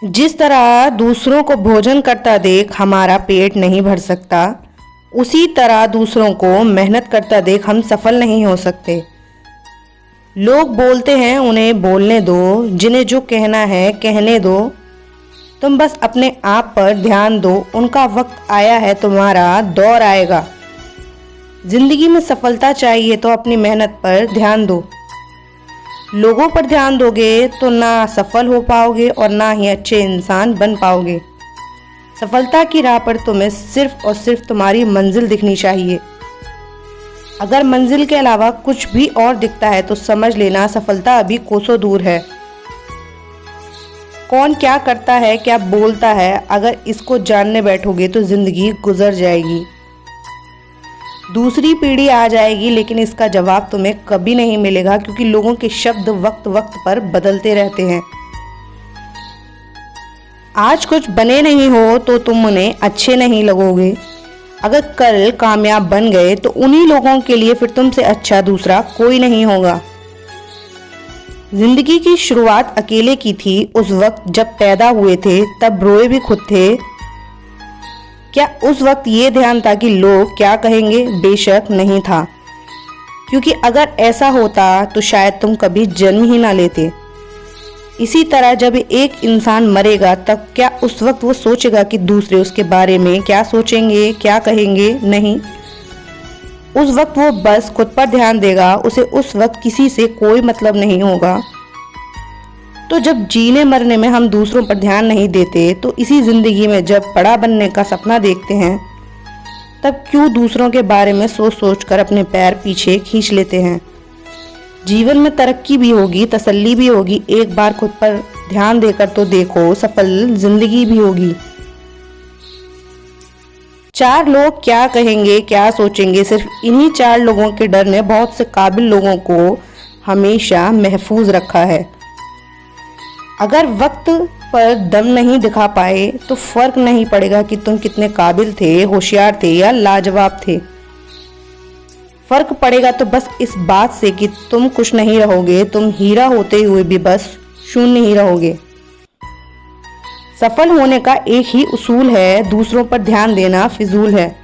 जिस तरह दूसरों को भोजन करता देख हमारा पेट नहीं भर सकता, उसी तरह दूसरों को मेहनत करता देख हम सफल नहीं हो सकते। लोग बोलते हैं उन्हें बोलने दो, जिन्हें जो कहना है कहने दो। तुम बस अपने आप पर ध्यान दो, उनका वक्त आया है, तुम्हारा दौर आएगा। जिंदगी में सफलता चाहिए तो अपनी मेहनत पर ध्यान दो। लोगों पर ध्यान दोगे तो ना सफल हो पाओगे और ना ही अच्छे इंसान बन पाओगे। सफलता की राह पर तुम्हें सिर्फ और सिर्फ तुम्हारी मंजिल दिखनी चाहिए। अगर मंजिल के अलावा कुछ भी और दिखता है तो समझ लेना सफलता अभी कोसों दूर है। कौन क्या करता है, क्या बोलता है, अगर इसको जानने बैठोगे तो जिंदगी गुजर जाएगी। दूसरी पीढ़ी आ जाएगी लेकिन इसका जवाब तुम्हें कभी नहीं मिलेगा, क्योंकि लोगों के शब्द वक्त वक्त पर बदलते रहते हैं। आज कुछ बने नहीं हो तो तुम उन्हें अच्छे नहीं लगोगे। अगर कल कामयाब बन गए तो उन्हीं लोगों के लिए फिर तुमसे अच्छा दूसरा कोई नहीं होगा। जिंदगी की शुरुआत अकेले की थी। उस वक्त जब पैदा हुए थे तब रोए भी खुद थे। क्या उस वक्त ये ध्यान था कि लोग क्या कहेंगे? बेशक नहीं था, क्योंकि अगर ऐसा होता तो शायद तुम कभी जन्म ही ना लेते। इसी तरह जब एक इंसान मरेगा तब क्या उस वक्त वो सोचेगा कि दूसरे उसके बारे में क्या सोचेंगे, क्या कहेंगे? नहीं। उस वक्त वो बस खुद पर ध्यान देगा। उसे उस वक्त किसी से कोई मतलब नहीं होगा। तो जब जीने मरने में हम दूसरों पर ध्यान नहीं देते तो इसी जिंदगी में जब बड़ा बनने का सपना देखते हैं तब क्यों दूसरों के बारे में सोच सोच कर अपने पैर पीछे खींच लेते हैं। जीवन में तरक्की भी होगी, तसल्ली भी होगी। एक बार खुद पर ध्यान देकर तो देखो, सफल जिंदगी भी होगी। चार लोग क्या कहेंगे, क्या सोचेंगे, सिर्फ इन्हीं चार लोगों के डर ने बहुत से काबिल लोगों को हमेशा महफूज रखा है। अगर वक्त पर दम नहीं दिखा पाए तो फर्क नहीं पड़ेगा कि तुम कितने काबिल थे, होशियार थे या लाजवाब थे। फर्क पड़ेगा तो बस इस बात से कि तुम खुश नहीं रहोगे। तुम हीरा होते हुए भी बस शून्य ही रहोगे। सफल होने का एक ही उसूल है, दूसरों पर ध्यान देना फिजूल है।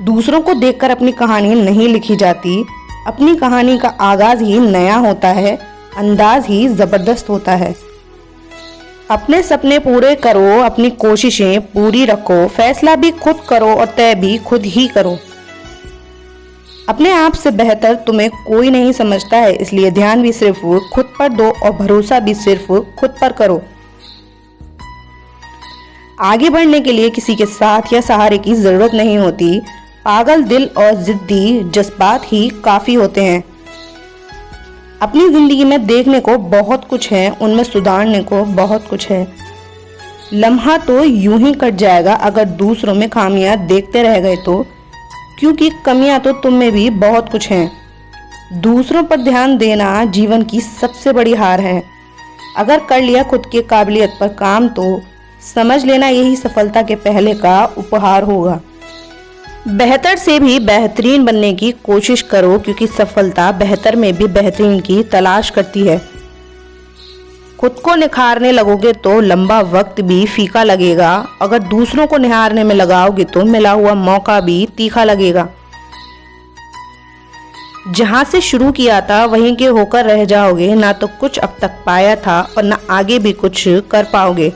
दूसरों को देखकर अपनी कहानी नहीं लिखी जाती। अपनी कहानी का आगाज ही नया होता है, अंदाज ही जबरदस्त होता है। अपने सपने पूरे करो, अपनी कोशिशें पूरी रखो, फैसला भी खुद करो और तय भी खुद ही करो। अपने आप से बेहतर तुम्हें कोई नहीं समझता है, इसलिए ध्यान भी सिर्फ खुद पर दो और भरोसा भी सिर्फ खुद पर करो। आगे बढ़ने के लिए किसी के साथ या सहारे की जरूरत नहीं होती। पागल दिल और जिद्दी जज्बात ही काफी होते हैं। अपनी जिंदगी में देखने को बहुत कुछ है, उनमें सुधारने को बहुत कुछ है। लम्हा तो यूं ही कट जाएगा अगर दूसरों में खामियां देखते रह गए तो, क्योंकि कमियां तो तुम में भी बहुत कुछ हैं। दूसरों पर ध्यान देना जीवन की सबसे बड़ी हार है। अगर कर लिया खुद की काबिलियत पर काम तो समझ लेना यही सफलता के पहले का उपहार होगा। बेहतर से भी बेहतरीन बनने की कोशिश करो, क्योंकि सफलता बेहतर में भी बेहतरीन की तलाश करती है। खुद को निखारने लगोगे तो लंबा वक्त भी फीका लगेगा। अगर दूसरों को निहारने में लगाओगे तो मिला हुआ मौका भी तीखा लगेगा। जहां से शुरू किया था वहीं के होकर रह जाओगे। ना तो कुछ अब तक पाया था और ना आगे भी कुछ कर पाओगे।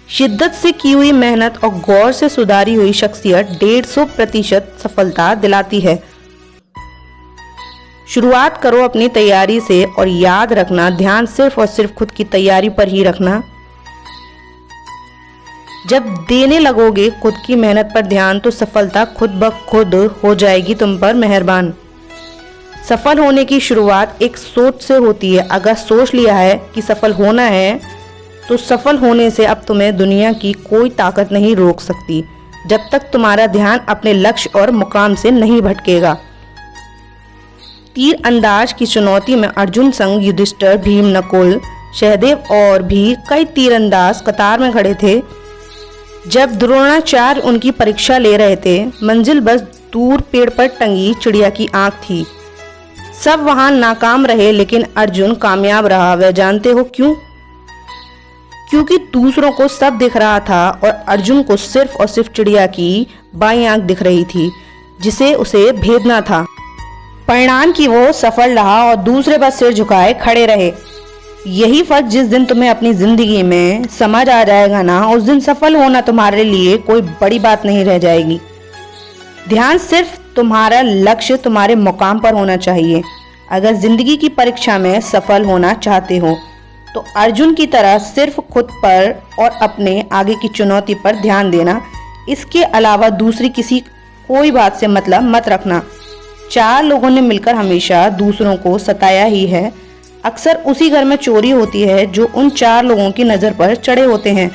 शिद्दत से की हुई मेहनत और गौर से सुधारी हुई शख्सियत 150% सफलता दिलाती है। शुरुआत करो अपनी तैयारी से और याद रखना, ध्यान सिर्फ और सिर्फ खुद की तैयारी पर ही रखना। जब देने लगोगे खुद की मेहनत पर ध्यान तो सफलता खुद ब खुद हो जाएगी तुम पर मेहरबान। सफल होने की शुरुआत एक सोच से होती है। अगर सोच लिया है कि सफल होना है तो सफल होने से अब तुम्हें दुनिया की कोई ताकत नहीं रोक सकती, जब तक तुम्हारा ध्यान अपने लक्ष्य और मुकाम से नहीं भटकेगा। तीर अंदाज की चुनौती में अर्जुन संग युधिष्ठिर, भीम, नकुल, सहदेव और भी कई तीरंदाज कतार में खड़े थे। जब द्रोणाचार्य उनकी परीक्षा ले रहे थे, मंजिल बस दूर पेड़ पर टंगी चिड़िया की आंख थी। सब वहां नाकाम रहे लेकिन अर्जुन कामयाब रहा। वह जानते हो क्यों? क्योंकि दूसरों को सब दिख रहा था और अर्जुन को सिर्फ और सिर्फ चिड़िया की बाईं आंख दिख रही थी जिसे उसे भेदना था। परिणाम की वो सफल रहा और दूसरे बस सिर झुकाए खड़े रहे। यही फर्क जिस दिन तुम्हें अपनी जिंदगी में समझ आ जाएगा ना, उस दिन सफल होना तुम्हारे लिए कोई बड़ी बात नहीं रह जाएगी। ध्यान सिर्फ तुम्हारा लक्ष्य तुम्हारे मुकाम पर होना चाहिए। अगर जिंदगी की परीक्षा में सफल होना चाहते हो तो अर्जुन की तरह सिर्फ खुद पर और अपने आगे की चुनौती पर ध्यान देना। इसके अलावा दूसरी किसी कोई बात से मतलब मत रखना। 4 लोगों ने मिलकर हमेशा दूसरों को सताया ही है। अक्सर उसी घर में चोरी होती है जो उन 4 लोगों की नजर पर चढ़े होते हैं।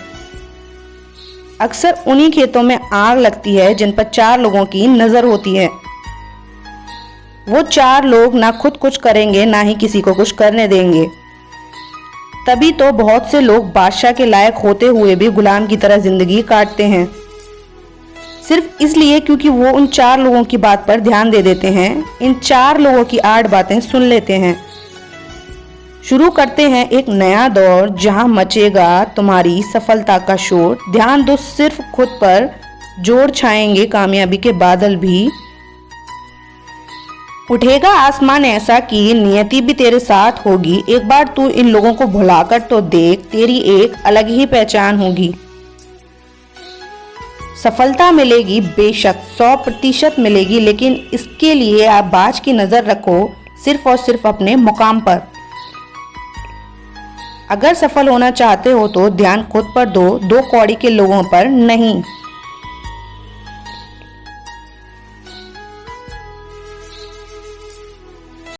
अक्सर उन्हीं खेतों में आग लगती है जिन पर 4 लोगों की नजर होती है। वो 4 लोग ना खुद कुछ करेंगे ना ही किसी को कुछ करने देंगे। तभी तो बहुत से लोग बादशाह के लायक होते हुए भी गुलाम की तरह जिंदगी काटते हैं, सिर्फ इसलिए क्योंकि वो उन 4 लोगों की बात पर ध्यान दे देते हैं। इन 4 लोगों की 8 बातें सुन लेते हैं। शुरू करते हैं एक नया दौर जहां मचेगा तुम्हारी सफलता का शोर। ध्यान दो सिर्फ खुद पर, जोर छाएंगे कामयाबी के बादल भी। उठेगा आसमान ऐसा कि नियति भी तेरे साथ होगी। एक बार तू इन लोगों को भुलाकर तो देख, तेरी एक अलग ही पहचान होगी। सफलता मिलेगी बेशक 100% मिलेगी, लेकिन इसके लिए आप बाज की नजर रखो सिर्फ और सिर्फ अपने मुकाम पर। अगर सफल होना चाहते हो तो ध्यान खुद पर दो, 2 कौड़ी के लोगों पर नहीं।